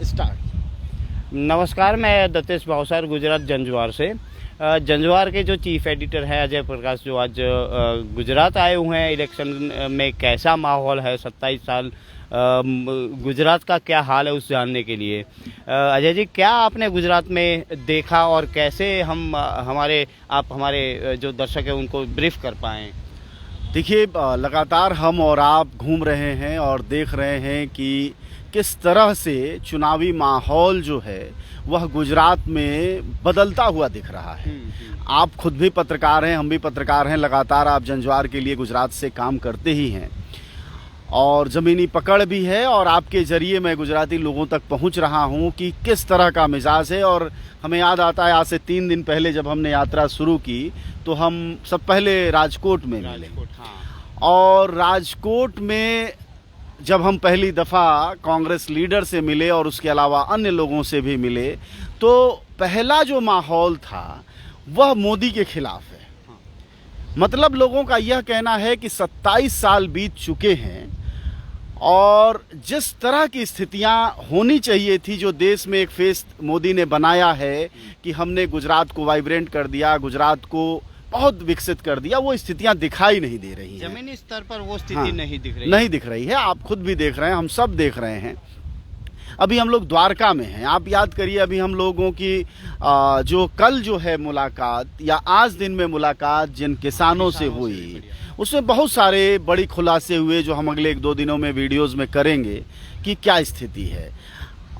Start. नमस्कार, मैं दत्तेश भावसार गुजरात जंजवार से। जंजवार के जो चीफ एडिटर हैं अजय प्रकाश, जो आज गुजरात आए हुए हैं, इलेक्शन में कैसा माहौल है, 27 साल गुजरात का क्या हाल है उस जानने के लिए। अजय जी, क्या आपने गुजरात में देखा और कैसे आप हमारे जो दर्शक हैं उनको ब्रीफ कर पाएँ? देखिए, लगातार हम और आप घूम रहे हैं और देख रहे हैं कि किस तरह से चुनावी माहौल जो है वह गुजरात में बदलता हुआ दिख रहा है। आप खुद भी पत्रकार हैं, हम भी पत्रकार हैं, लगातार आप जंजवार के लिए गुजरात से काम करते ही हैं और ज़मीनी पकड़ भी है और आपके ज़रिए मैं गुजराती लोगों तक पहुंच रहा हूं कि किस तरह का मिजाज है। और हमें याद आता है, आज से 3 दिन पहले जब हमने यात्रा शुरू की तो हम सब पहले राजकोट में मिले। और राजकोट में जब हम पहली दफ़ा कांग्रेस लीडर से मिले और उसके अलावा अन्य लोगों से भी मिले, तो पहला जो माहौल था वह मोदी के खिलाफ है। मतलब लोगों का यह कहना है कि 27 साल बीत चुके हैं और जिस तरह की स्थितियां होनी चाहिए थी, जो देश में एक फेस मोदी ने बनाया है कि हमने गुजरात को वाइब्रेंट कर दिया, गुजरात को बहुत विकसित कर दिया, वो स्थितियां दिखाई नहीं दे रही हैं। जमीनी स्तर पर वो स्थिति नहीं दिख रही है। आप खुद भी देख रहे हैं, हम सब देख रहे हैं। अभी हम लोग द्वारका में हैं। आप याद करिए, अभी हम लोगों की जो कल जो है मुलाकात या आज दिन में मुलाकात जिन किसानों से हुई, उसमें बहुत सारे बड़ी खुलासे हुए जो हम अगले 1-2 दिनों में वीडियोस में करेंगे कि क्या स्थिति है।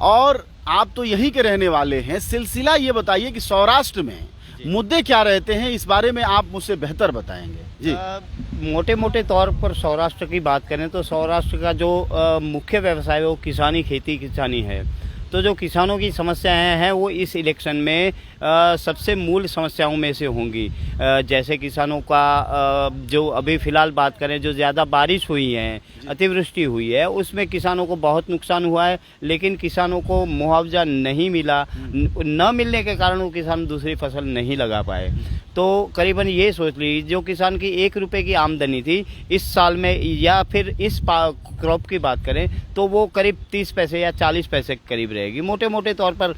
और आप तो यहीं के रहने वाले हैं, सिलसिला ये बताइए कि सौराष्ट्र में मुद्दे क्या रहते हैं, इस बारे में आप मुझसे बेहतर बताएंगे जी। मोटे मोटे तौर पर सौराष्ट्र की बात करें तो सौराष्ट्र का जो मुख्य व्यवसाय है वो किसानी, खेती किसानी है। तो जो किसानों की समस्याएं हैं वो इस इलेक्शन में सबसे मूल समस्याओं में से होंगी। जैसे किसानों का जो अभी फ़िलहाल बात करें, जो ज़्यादा बारिश हुई है, अतिवृष्टि हुई है, उसमें किसानों को बहुत नुकसान हुआ है, लेकिन किसानों को मुआवजा नहीं मिला। न मिलने के कारण वो किसान दूसरी फसल नहीं लगा पाए। तो करीबन ये सोच लीजिए, जो किसान की 1 रुपये की आमदनी थी इस साल में, या फिर इस क्रॉप की बात करें तो वो करीब 30 पैसे या 40 पैसे के करीब रहेगी। मोटे मोटे तौर पर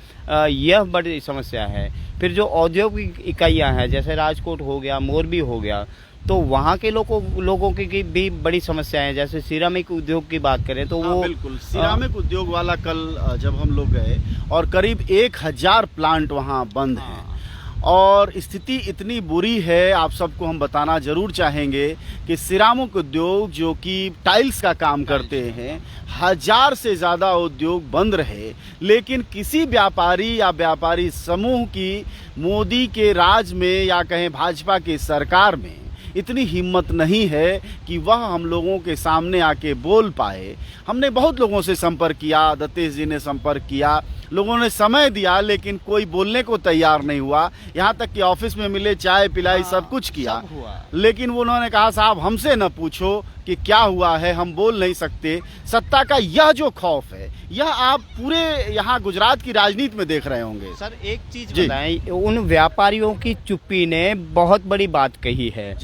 यह बड़ी समस्या है। फिर जो औद्योगिक इकाइयां हैं, जैसे राजकोट हो गया, मोरबी हो गया, तो वहाँ के लोगों की भी बड़ी समस्याएं हैं। जैसे सिरामिक उद्योग की बात करें तो वो बिल्कुल सिरामिक उद्योग वाला कल जब हम लोग गए और करीब 1000 प्लांट वहाँ बंद हैं और स्थिति इतनी बुरी है। आप सबको हम बताना जरूर चाहेंगे कि सिरामिक उद्योग जो कि टाइल्स का काम करते हैं, 1000 से ज़्यादा उद्योग बंद रहे, लेकिन किसी व्यापारी या व्यापारी समूह की मोदी के राज में या कहें भाजपा की सरकार में इतनी हिम्मत नहीं है कि वह हम लोगों के सामने आके बोल पाए। हमने बहुत लोगों से संपर्क किया, दत्तेश जी ने संपर्क किया, लोगों ने समय दिया, लेकिन कोई बोलने को तैयार नहीं हुआ। यहाँ तक कि ऑफिस में मिले, चाय पिलाई, सब कुछ किया, लेकिन उन्होंने कहा साहब हमसे न पूछो कि क्या हुआ है, हम बोल नहीं सकते। सत्ता का यह जो खौफ है, यह आप पूरे यहाँ गुजरात की राजनीति में देख रहे होंगे। सर, एक चीज बताएं, उन व्यापारियों की चुप्पी ने बहुत बड़ी बात कही है।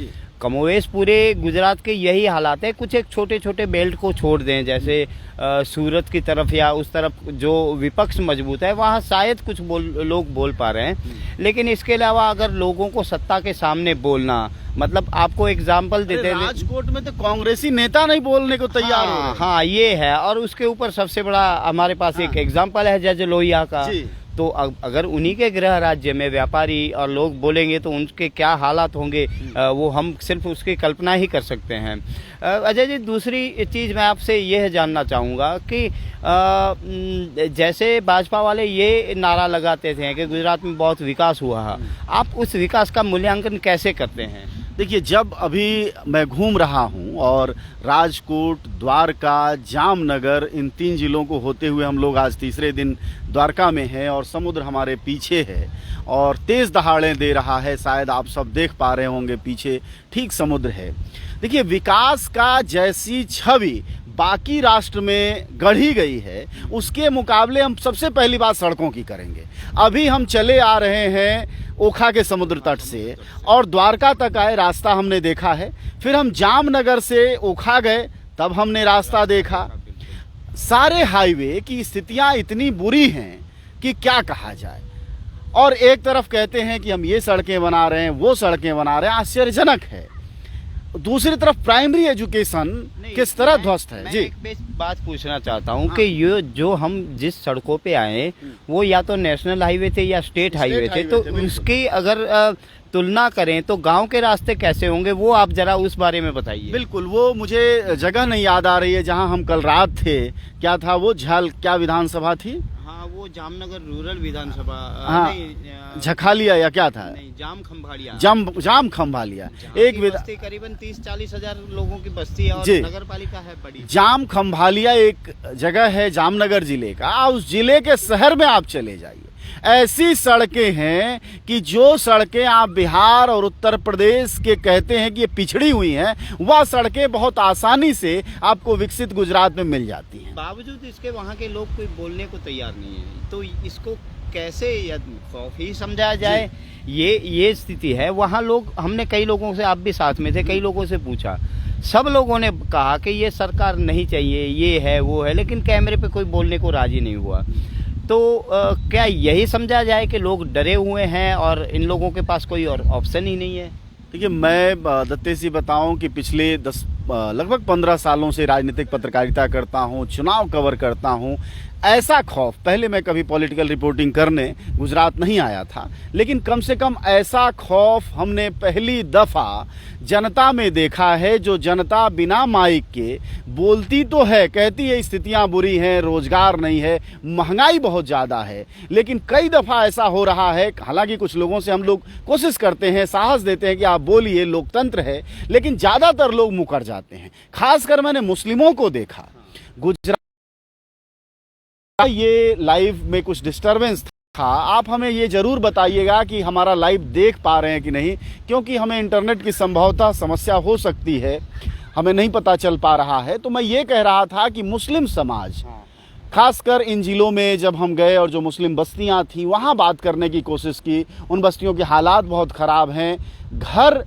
कमोवेश पूरे गुजरात के यही हालात है। कुछ एक छोटे छोटे बेल्ट को छोड़ दें, जैसे सूरत की तरफ या उस तरफ जो विपक्ष मजबूत है, वहाँ शायद कुछ लोग बोल पा रहे हैं, लेकिन इसके अलावा अगर लोगों को सत्ता के सामने बोलना, मतलब आपको एग्जाम्पल देते हैं, राजकोट में तो कांग्रेसी नेता नहीं बोलने को तैयार हो। हाँ, ये है। और उसके ऊपर सबसे बड़ा हमारे पास एक एग्जाम्पल है जज लोहिया का। तो अगर उन्हीं के गृह राज्य में व्यापारी और लोग बोलेंगे तो उनके क्या हालात होंगे, वो हम सिर्फ उसकी कल्पना ही कर सकते हैं। अजय जी, दूसरी चीज़ मैं आपसे यह जानना चाहूँगा कि जैसे भाजपा वाले ये नारा लगाते थे कि गुजरात में बहुत विकास हुआ है, आप उस विकास का मूल्यांकन कैसे करते हैं? देखिए, जब अभी मैं घूम रहा हूं और राजकोट, द्वारका, जामनगर, इन 3 जिलों को होते हुए हम लोग आज तीसरे दिन द्वारका में हैं और समुद्र हमारे पीछे है और तेज़ दहाड़ें दे रहा है। शायद आप सब देख पा रहे होंगे, पीछे ठीक समुद्र है। देखिए, विकास का जैसी छवि बाकी राष्ट्र में गढ़ी गई है, उसके मुकाबले हम सबसे पहली बात सड़कों की करेंगे। अभी हम चले आ रहे हैं ओखा के समुद्र तट से और द्वारका तक आए, रास्ता हमने देखा है। फिर हम जामनगर से ओखा गए, तब हमने रास्ता देखा। सारे हाईवे की स्थितियां इतनी बुरी हैं कि क्या कहा जाए। और एक तरफ कहते हैं कि हम ये सड़कें बना रहे हैं, वो सड़कें बना रहे हैं, आश्चर्यजनक है। दूसरी तरफ प्राइमरी एजुकेशन किस तरह ध्वस्त है। मैं जी, एक बात पूछना चाहता हूँ कि ये जो हम जिस सड़कों पे आए वो या तो नेशनल हाईवे थे या स्टेट हाईवे थे, तो बिल्कुल। उसकी अगर तुलना करें तो गांव के रास्ते कैसे होंगे, वो आप जरा उस बारे में बताइए। बिल्कुल। वो मुझे जगह नहीं याद आ रही है जहां हम कल रात थे। क्या था वो? क्या विधानसभा थी? हाँ, वो जामनगर रूरल विधानसभा। हाँ, झखालिया या क्या था? नहीं, जाम खंभाड़िया। जाम खंभालिया। एक बस्ती करीबन 30-40 हजार लोगों की बस्ती है और जी। नगर पालिका है बड़ी। जाम खंभालिया एक जगह है जामनगर जिले का। उस जिले के शहर में आप चले जाइए, ऐसी सड़कें हैं कि जो सड़कें आप बिहार और उत्तर प्रदेश के कहते हैं कि ये पिछड़ी हुई हैं, वह सड़कें बहुत आसानी से आपको विकसित गुजरात में मिल जाती हैं। बावजूद इसके वहाँ के लोग कोई बोलने को तैयार नहीं है, तो इसको कैसे या खौफ ही समझा जाए? ये स्थिति है। वहाँ लोग, हमने कई लोगों से, आप भी साथ में थे, कई लोगों से पूछा, सब लोगों ने कहा कि ये सरकार नहीं चाहिए, ये है वो है, लेकिन कैमरे पे कोई बोलने को राजी नहीं हुआ। तो क्या यही समझा जाए कि लोग डरे हुए हैं और इन लोगों के पास कोई और ऑप्शन ही नहीं है? देखिए, मैं दत्तेश जी बताऊं कि पिछले लगभग 15 सालों से राजनीतिक पत्रकारिता करता हूं, चुनाव कवर करता हूं। ऐसा खौफ, पहले मैं कभी पॉलिटिकल रिपोर्टिंग करने गुजरात नहीं आया था, लेकिन कम से कम ऐसा खौफ हमने पहली दफा जनता में देखा है। जो जनता बिना माइक के बोलती तो है, कहती है स्थितियां बुरी हैं, रोजगार नहीं है, महंगाई बहुत ज्यादा है, लेकिन कई दफा ऐसा हो रहा है। हालांकि कुछ लोगों से हम लोग कोशिश करते हैं, साहस देते हैं कि आप बोलिए, लोकतंत्र है, लेकिन ज्यादातर लोग मुकर जाते हैं। खासकर मैंने मुस्लिमों को देखा गुजरात। ये लाइव में कुछ डिस्टरबेंस था, आप हमें ये जरूर बताइएगा कि हमारा लाइव देख पा रहे हैं कि नहीं, क्योंकि हमें इंटरनेट की संभवतः समस्या हो सकती है, हमें नहीं पता चल पा रहा है। तो मैं ये कह रहा था कि मुस्लिम समाज, खासकर इन जिलों में जब हम गए और जो मुस्लिम बस्तियां थी वहां बात करने की कोशिश की, उन बस्तियों के हालात बहुत खराब हैं, घर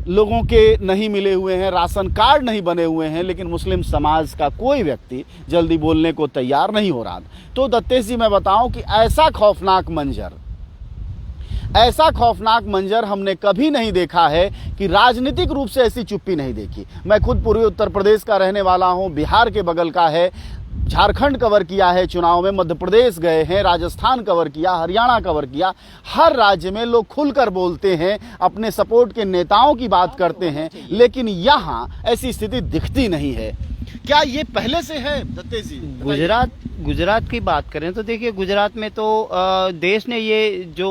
लोगों के नहीं मिले हुए हैं, राशन कार्ड नहीं बने हुए हैं, लेकिन मुस्लिम समाज का कोई व्यक्ति जल्दी बोलने को तैयार नहीं हो रहा। तो दत्तेश जी, मैं बताऊं कि ऐसा खौफनाक मंजर हमने कभी नहीं देखा है कि राजनीतिक रूप से ऐसी चुप्पी नहीं देखी। मैं खुद पूर्वी उत्तर प्रदेश का रहने वाला हूं, बिहार के बगल का है, झारखंड कवर किया है चुनाव में, मध्य प्रदेश गए हैं, राजस्थान कवर किया, हरियाणा कवर किया। हर राज्य में लोग खुलकर बोलते हैं, अपने सपोर्ट के नेताओं की बात करते हैं, लेकिन यहाँ ऐसी स्थिति दिखती नहीं है। क्या ये पहले से है दत्तेश जी? गुजरात की बात करें तो देखिए, गुजरात में तो देश ने ये जो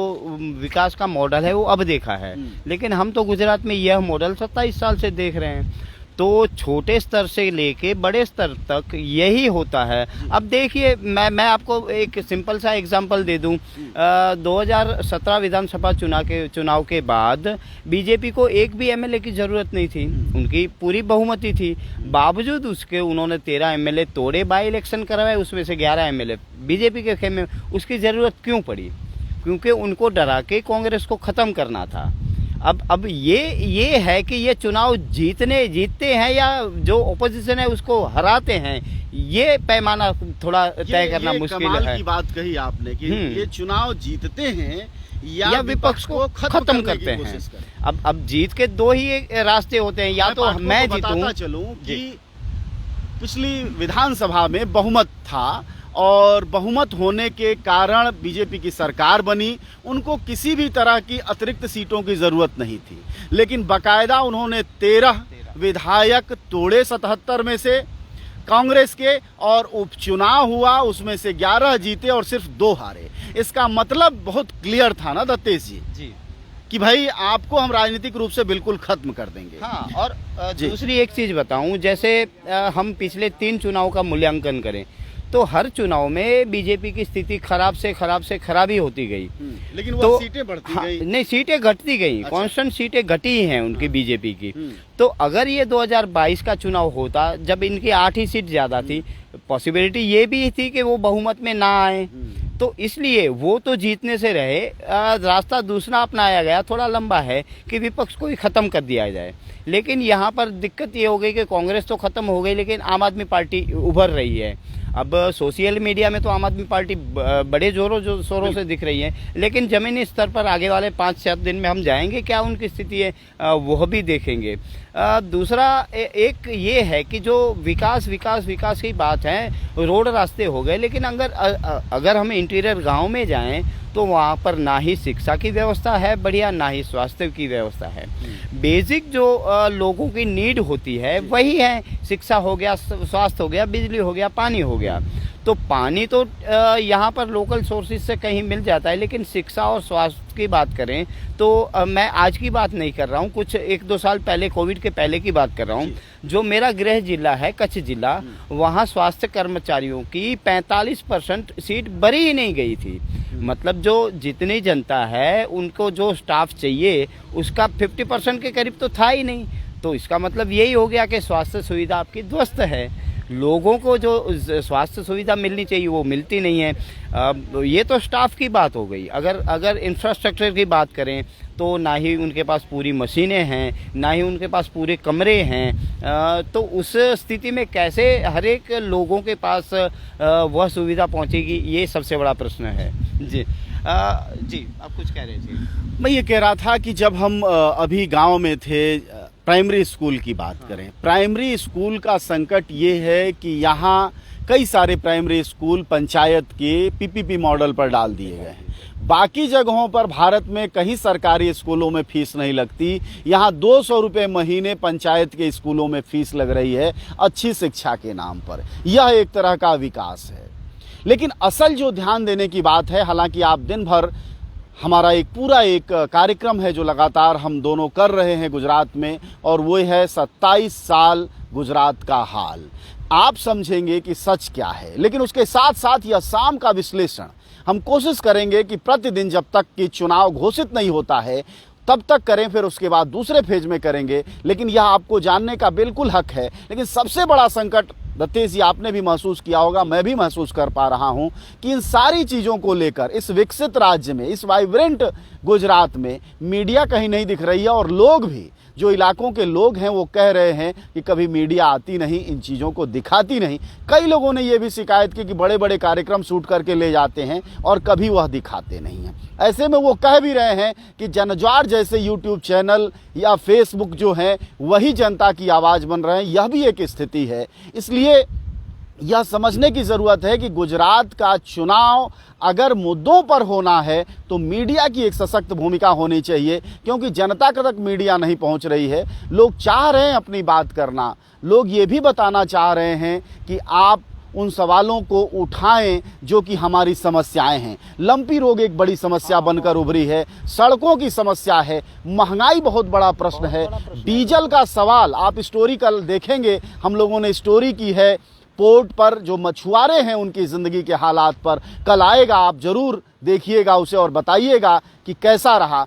विकास का मॉडल है वो अब देखा है, लेकिन हम तो गुजरात में यह मॉडल 27 साल से देख रहे हैं। तो छोटे स्तर से लेके बड़े स्तर तक यही होता है। अब देखिए, मैं आपको एक सिंपल सा एग्जांपल दे दूं। 2017 विधानसभा चुनाव के बाद बीजेपी को एक भी एमएलए की जरूरत नहीं थी, उनकी पूरी बहुमति थी। बावजूद उसके उन्होंने 13 एमएलए तोड़े, बाई इलेक्शन करवाए, उसमें से 11 एमएलए बीजेपी के खेमे में। उसकी जरूरत क्यों पड़ी? क्योंकि उनको डरा के कांग्रेस को खत्म करना था। अब ये है कि ये चुनाव जीतते हैं या जो ओपोजिशन है उसको हराते हैं, ये पैमाना थोड़ा तय करना मुश्किल है। की बात कही आपने कि ये चुनाव जीतते हैं या विपक्ष को खत्म करते हैं। अब जीत के दो ही रास्ते होते हैं, या तो मैं जीतूं। चलूं कि पिछली विधानसभा में बहुमत था और बहुमत होने के कारण बीजेपी की सरकार बनी। उनको किसी भी तरह की अतिरिक्त सीटों की जरूरत नहीं थी, लेकिन बाकायदा उन्होंने 13 विधायक तोड़े 77 में से कांग्रेस के, और उपचुनाव हुआ, उसमें से 11 जीते और सिर्फ 2 हारे। इसका मतलब बहुत क्लियर था ना दत्तेश जी कि भाई आपको हम राजनीतिक रूप से बिल्कुल खत्म कर देंगे। हाँ, और दूसरी एक चीज बताऊं, जैसे हम पिछले 3 चुनाव का मूल्यांकन करें तो हर चुनाव में बीजेपी की स्थिति खराब से खराब ही होती गई, लेकिन वो तो सीटें बढ़ती गई। नहीं, सीटें घटती गई। अच्छा। कांस्टेंट सीटें घटी ही हैं उनकी बीजेपी की। तो अगर ये 2022 का चुनाव होता, जब इनकी 8 ही सीट ज्यादा थी, पॉसिबिलिटी ये भी थी कि वो बहुमत में ना आए, तो इसलिए वो तो जीतने से रहे। रास्ता दूसरा अपनाया गया, थोड़ा लंबा है, कि विपक्ष को ही खत्म कर दिया जाए। लेकिन यहाँ पर दिक्कत ये हो गई कि कांग्रेस तो खत्म हो गई, लेकिन आम आदमी पार्टी उभर रही है। अब सोशल मीडिया में तो आम आदमी पार्टी बड़े जोरों शोरों से दिख रही है, लेकिन जमीनी स्तर पर आगे वाले 5-7 दिन में हम जाएंगे, क्या उनकी स्थिति है वह भी देखेंगे। दूसरा एक ये है कि जो विकास की बात है, रोड रास्ते हो गए, लेकिन अगर हम इंटीरियर गांव में जाएं तो वहाँ पर ना ही शिक्षा की व्यवस्था है बढ़िया, ना ही स्वास्थ्य की व्यवस्था है। बेसिक जो लोगों की नीड होती है वही है, शिक्षा हो गया, स्वास्थ्य हो गया, बिजली हो गया, पानी हो गया। तो पानी तो यहाँ पर लोकल सोर्सेज से कहीं मिल जाता है, लेकिन शिक्षा और स्वास्थ्य की बात करें तो मैं आज की बात नहीं कर रहा हूँ, कुछ 1-2 साल पहले, कोविड के पहले की बात कर रहा हूँ। जो मेरा गृह जिला है कच्छ जिला, वहाँ स्वास्थ्य कर्मचारियों की 45% सीट भरी ही नहीं गई थी। मतलब जो जितनी जनता है उनको जो स्टाफ चाहिए उसका 50% के करीब तो था ही नहीं। तो इसका मतलब यही हो गया कि स्वास्थ्य सुविधा आपकी ध्वस्त है। लोगों को जो स्वास्थ्य सुविधा मिलनी चाहिए वो मिलती नहीं है। ये तो स्टाफ की बात हो गई। अगर इंफ्रास्ट्रक्चर की बात करें तो ना ही उनके पास पूरी मशीनें हैं, ना ही उनके पास पूरे कमरे हैं। तो उस स्थिति में कैसे हर एक लोगों के पास वह सुविधा पहुंचेगी, ये सबसे बड़ा प्रश्न है। जी आप कुछ कह रहे थे? मैं ये कह रहा था कि जब हम अभी गांव में थे, प्राइमरी स्कूल की बात करें, प्राइमरी स्कूल का संकट ये है कि यहाँ कई सारे प्राइमरी स्कूल पंचायत के पीपीपी मॉडल पर डाल दिए गए हैं। बाकी जगहों पर भारत में कहीं सरकारी स्कूलों में फीस नहीं लगती, यहाँ 200 रुपये महीने पंचायत के स्कूलों में फीस लग रही है अच्छी शिक्षा के नाम पर। यह एक तरह का विकास है। लेकिन असल जो ध्यान देने की बात है, हालांकि आप दिन भर हमारा एक पूरा एक कार्यक्रम है जो लगातार हम दोनों कर रहे हैं गुजरात में, और वो है 27 साल गुजरात का हाल। आप समझेंगे कि सच क्या है, लेकिन उसके साथ साथ यह शाम का विश्लेषण हम कोशिश करेंगे कि प्रतिदिन जब तक कि चुनाव घोषित नहीं होता है तब तक करें, फिर उसके बाद दूसरे फेज में करेंगे। लेकिन यह आपको जानने का बिल्कुल हक है। लेकिन सबसे बड़ा संकट दत्तेश जी आपने भी महसूस किया होगा, मैं भी महसूस कर पा रहा हूं कि इन सारी चीज़ों को लेकर इस विकसित राज्य में, इस वाइब्रेंट गुजरात में मीडिया कहीं नहीं दिख रही है। और लोग भी, जो इलाकों के लोग हैं, वो कह रहे हैं कि कभी मीडिया आती नहीं, इन चीज़ों को दिखाती नहीं। कई लोगों ने ये भी शिकायत की कि बड़े बड़े कार्यक्रम शूट करके ले जाते हैं और कभी वह दिखाते नहीं हैं। ऐसे में वो कह भी रहे हैं कि जनज्वार जैसे यूट्यूब चैनल या फेसबुक जो हैं वही जनता की आवाज़ बन रहे हैं। यह भी एक स्थिति है। इसलिए यह समझने की ज़रूरत है कि गुजरात का चुनाव अगर मुद्दों पर होना है तो मीडिया की एक सशक्त भूमिका होनी चाहिए, क्योंकि जनता तक मीडिया नहीं पहुंच रही है। लोग चाह रहे हैं अपनी बात करना, लोग ये भी बताना चाह रहे हैं कि आप उन सवालों को उठाएं जो कि हमारी समस्याएं हैं। लंपी रोग एक बड़ी समस्या बनकर उभरी है, सड़कों की समस्या है, महंगाई बहुत बड़ा प्रश्न है, डीजल का सवाल। आप स्टोरी कल देखेंगे, हम लोगों ने स्टोरी की है पोर्ट पर जो मछुआरे हैं उनकी ज़िंदगी के हालात पर। कल आएगा, आप ज़रूर देखिएगा उसे और बताइएगा कि कैसा रहा।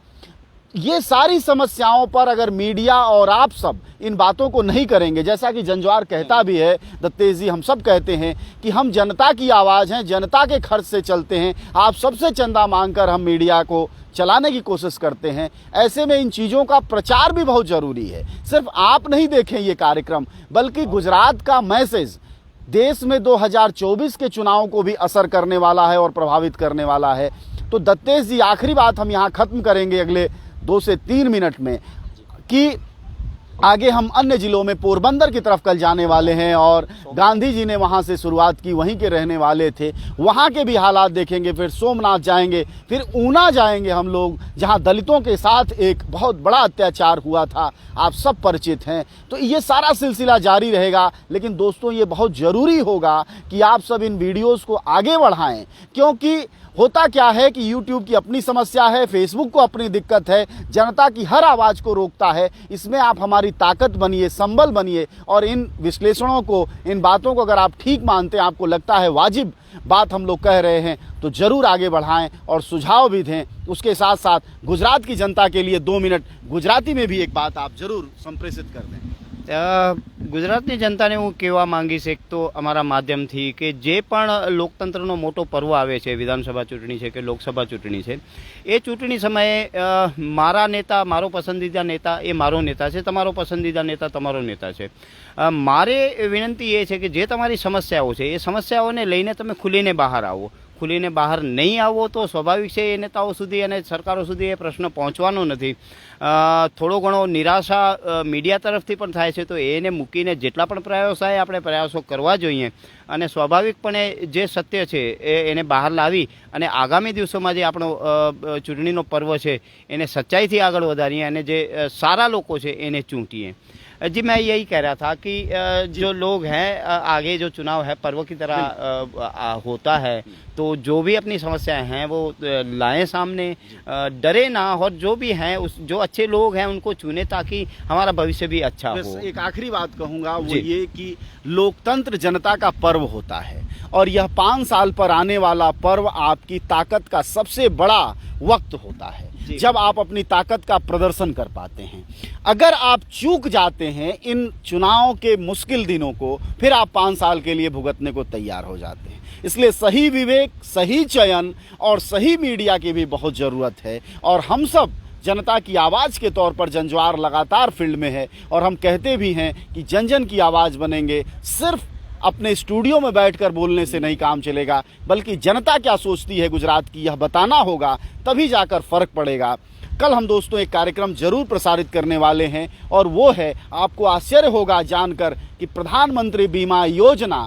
ये सारी समस्याओं पर अगर मीडिया और आप सब इन बातों को नहीं करेंगे, जैसा कि जनज्वार कहता भी है, दत्तेश जी हम सब कहते हैं कि हम जनता की आवाज़ हैं, जनता के खर्च से चलते हैं, आप सबसे चंदा मांगकर हम मीडिया को चलाने की कोशिश करते हैं। ऐसे में इन चीज़ों का प्रचार भी बहुत ज़रूरी है। सिर्फ आप नहीं देखें ये कार्यक्रम, बल्कि गुजरात का मैसेज देश में 2024 के चुनाव को भी असर करने वाला है और प्रभावित करने वाला है। तो दत्तेश जी, आखिरी बात हम यहाँ ख़त्म करेंगे अगले 2 से 3 मिनट में कि आगे हम अन्य जिलों में पोरबंदर की तरफ कल जाने वाले हैं, और गांधी जी ने वहां से शुरुआत की, वहीं के रहने वाले थे, वहां के भी हालात देखेंगे। फिर सोमनाथ जाएंगे, फिर ऊना जाएंगे हम लोग, जहां दलितों के साथ एक बहुत बड़ा अत्याचार हुआ था, आप सब परिचित हैं। तो ये सारा सिलसिला जारी रहेगा। लेकिन दोस्तों, ये बहुत ज़रूरी होगा कि आप सब इन वीडियोज़ को आगे बढ़ाएं, क्योंकि होता क्या है कि YouTube की अपनी समस्या है, Facebook को अपनी दिक्कत है, जनता की हर आवाज़ को रोकता है। इसमें आप हमारी ताकत बनिए, संबल बनिए, और इन विश्लेषणों को, इन बातों को अगर आप ठीक मानते हैं, आपको लगता है वाजिब बात हम लोग कह रहे हैं, तो ज़रूर आगे बढ़ाएं और सुझाव भी दें। उसके साथ साथ गुजरात की जनता के लिए 2 मिनट गुजराती में भी एक बात आप ज़रूर संप्रेषित कर दें। ગુજરાતની જનતાને હું કહેવા માંગીશ, એક તો અમારા માધ્યમથી, કે જે પણ લોકતંત્રનો મોટો પર્વ આવે છે, વિધાનસભા ચૂંટણી છે કે લોકસભા ચૂંટણી છે, એ ચૂંટણી સમયે મારા નેતા, મારો પસંદીદા નેતા એ મારો નેતા છે, તમારો પસંદીદા નેતા તમારો નેતા છે. મારે વિનંતી એ છે કે જે તમારી સમસ્યાઓ છે એ સમસ્યાઓને લઈને તમે ખુલીને બહાર આવો. ખુલીને બહાર નહીં આવો તો સ્વાભાવિક છે એ નેતાઓ સુધી અને સરકારો સુધી એ પ્રશ્ન પહોંચવાનો નથી. થોડો ઘણો નિરાશા મીડિયા તરફથી પણ થાય છે, તો એને મૂકીને જેટલા પણ પ્રયાસો થાય આપણે પ્રયાસો કરવા જોઈએ અને સ્વાભાવિકપણે જે સત્ય છે એને બહાર લાવી અને આગામી દિવસોમાં જે આપણો ચૂંટણીનો પર્વ છે એને સચ્ચાઈથી આગળ વધારીએ અને જે સારા લોકો છે એને ચૂંટીએ. जी, मैं यही कह रहा था कि जो लोग हैं, आगे जो चुनाव है पर्व की तरह होता है, तो जो भी अपनी समस्याएं हैं वो लाएं सामने, डरे ना, और जो भी हैं जो अच्छे लोग हैं उनको चुने ताकि हमारा भविष्य भी अच्छा हो. एक आखिरी बात कहूँगा वो ये कि लोकतंत्र जनता का पर्व होता है और यह 5 साल पर आने वाला पर्व आपकी ताकत का सबसे बड़ा वक्त होता है जब आप अपनी ताकत का प्रदर्शन कर पाते हैं. अगर आप चूक जाते हैं इन चुनाव के मुश्किल दिनों को, फिर आप 5 साल के लिए भुगतने को तैयार हो जाते हैं. इसलिए सही विवेक, सही चयन और सही मीडिया की भी बहुत ज़रूरत है. और हम सब जनता की आवाज़ के तौर पर जनज्वार लगातार फील्ड में है और हम कहते भी हैं कि जन जन की आवाज़ बनेंगे. सिर्फ अपने स्टूडियो में बैठकर बोलने से नहीं काम चलेगा, बल्कि जनता क्या सोचती है गुजरात की यह बताना होगा, तभी जाकर फर्क पड़ेगा. कल हम दोस्तों एक कार्यक्रम जरूर प्रसारित करने वाले हैं और वो है, आपको आश्चर्य होगा जानकर कि प्रधानमंत्री बीमा योजना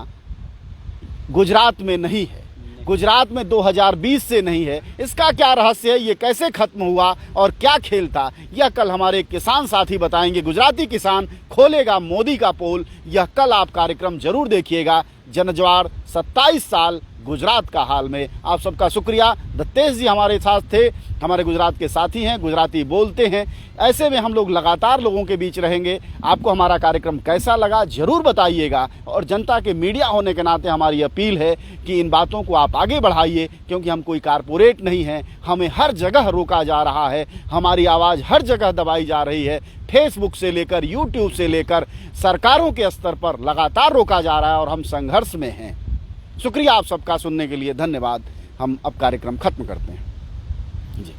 गुजरात में नहीं है, गुजरात में 2020 से नहीं है. इसका क्या रहस्य है, ये कैसे खत्म हुआ और क्या खेल था, यह कल हमारे किसान साथी बताएंगे. गुजराती किसान खोलेगा मोदी का पोल, यह कल आप कार्यक्रम जरूर देखिएगा. जनज्वार 27 साल गुजरात का हाल में. आप सबका शुक्रिया. दत्तेश जी हमारे साथ थे, हमारे गुजरात के साथी हैं, गुजराती बोलते हैं. ऐसे में हम लोग लगातार लोगों के बीच रहेंगे. आपको हमारा कार्यक्रम कैसा लगा ज़रूर बताइएगा. और जनता के मीडिया होने के नाते हमारी अपील है कि इन बातों को आप आगे बढ़ाइए, क्योंकि हम कोई कारपोरेट नहीं हैं. हमें हर जगह रोका जा रहा है, हमारी आवाज़ हर जगह दबाई जा रही है. फेसबुक से लेकर यूट्यूब से लेकर सरकारों के स्तर पर लगातार रोका जा रहा है और हम संघर्ष में हैं. शुक्रिया आप सबका सुनने के लिए. धन्यवाद. हम अब कार्यक्रम खत्म करते हैं जी.